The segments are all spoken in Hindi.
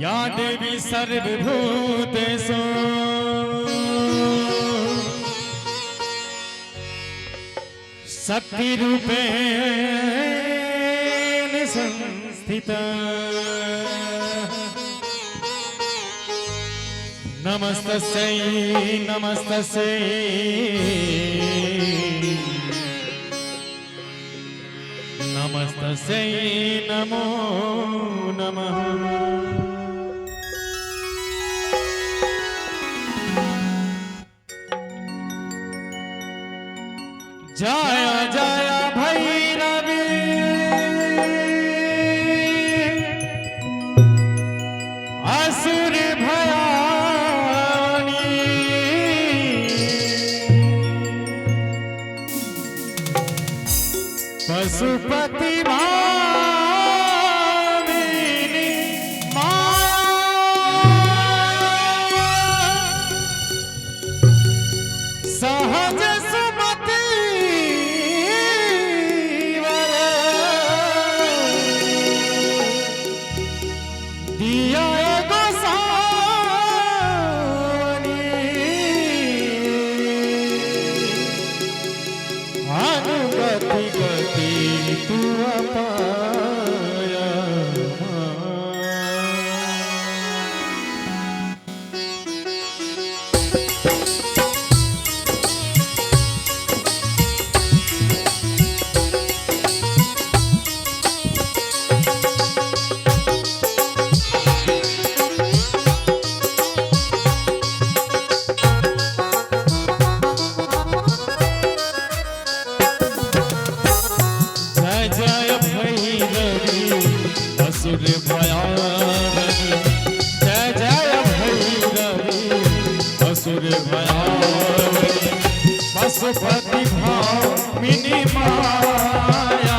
या देवी सर्वभूतेषु शक्तिरूपेण संस्थिता नमस्तस्यै नमस्तस्यै नमस्तस्यै नमो नमः। जय जय भैरवी असुर भयानी पशुपति भामिनी सहज सुमति दिया गोसानी अनुगति गति तू अपाया असुर भयानी जय जय भैरवी असुर भयानी पशुपति भामिनी माया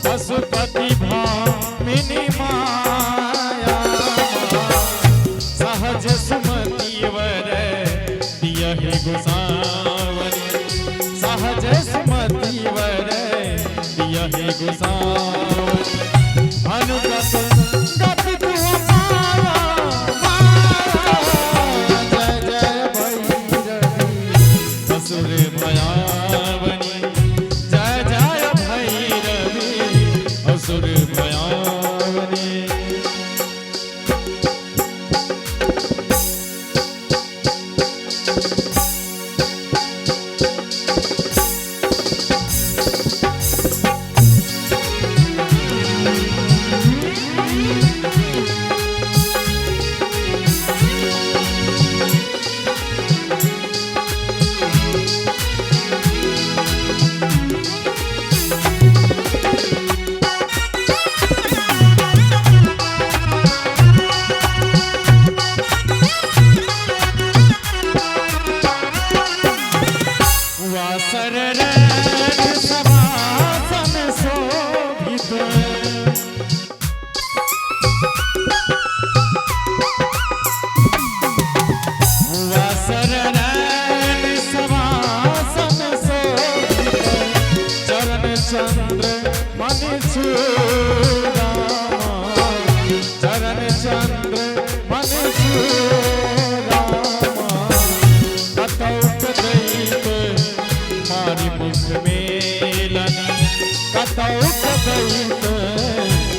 पशुपति भामिनी माया सहज सुमति वर दियहि गोसावनी सहज सुमति वर दियहि गोसावनी अनुगत गति तू अपाया जय जय भैरवी असुर भयावनी जय जय भैरवी असुर भयावनी। चंद्र मन चरण चंद्र मन कतौक दैत मारी मुख मेलन कतौक दैत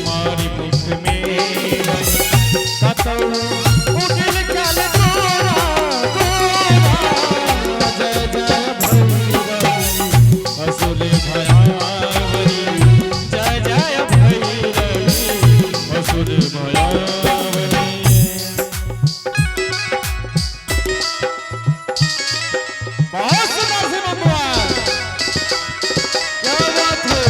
मारी मुख मेलन कतौक उठिल कल तोरा जय जय भैरवी असुर भयावनी जय जय भैरवी असुर भयावनी। बहुत सुंदर से भगवान क्या बात है।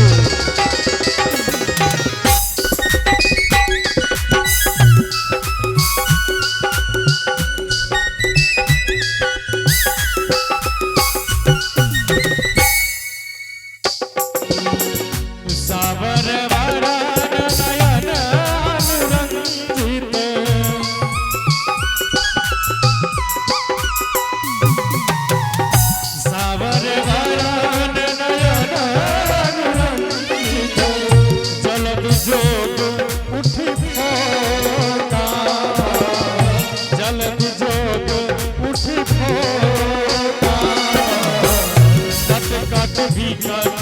कट भी कट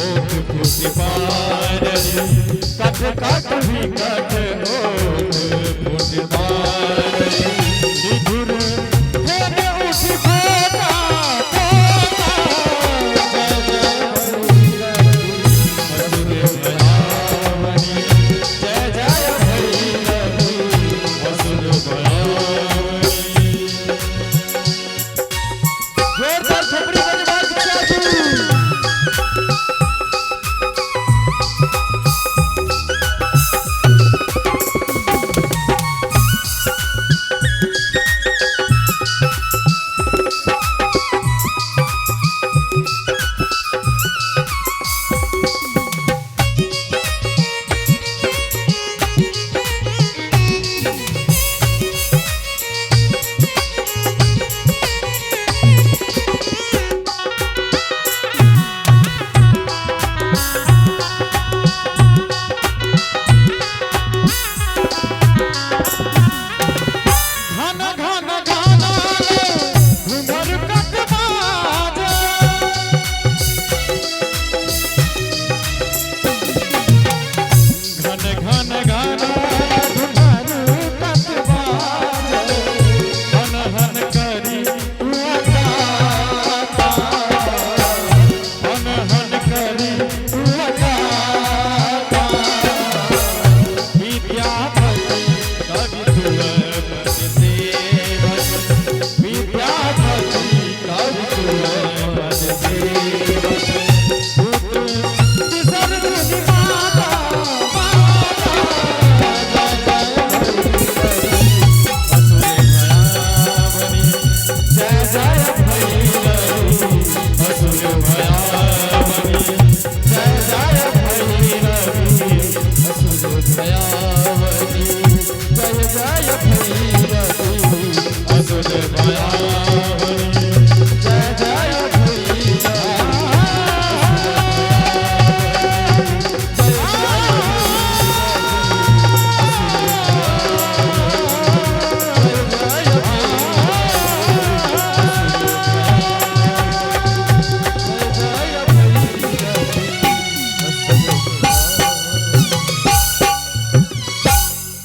ओठ फूट पारली कट कट भी कट ओठ फूट पारली निधुर तेरे उठ खोता खोता जय जय भैरवी असुर भयावनी जोरदार छपरी बजवा चाचू जय जय भैरवी